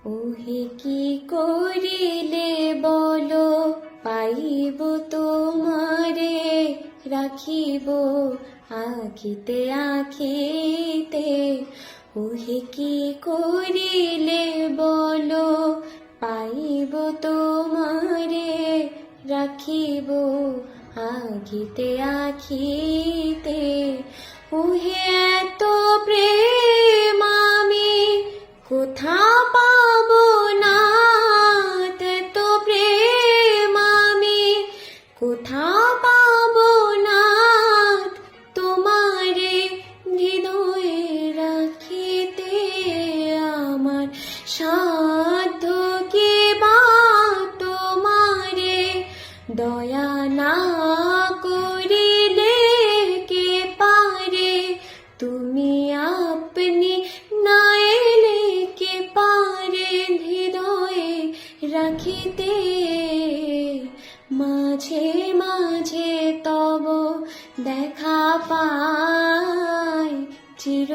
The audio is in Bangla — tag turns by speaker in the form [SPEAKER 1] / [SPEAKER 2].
[SPEAKER 1] ওহে কি করিলে বলো, পাইব তোমারে, রাখিব আখিতে আখিতে। ওহে কি করিলে বলো, পাইব তোমারে, রাখিব আখিতে আখিতে। ওহে এত প্রেম আমি কোথা পাবো না, এত প্রেম আমি কোথা পাবো না, তোমারে হৃদয়ে রাখিতে। আমার সাধ্য কি বা তোমারে দয়া না করিলে কে পারে, তুমি আপনি না এলে কে পারে হৃদয়ে রাখিতে। মাঝে মাঝে তব দেখা পাই, চির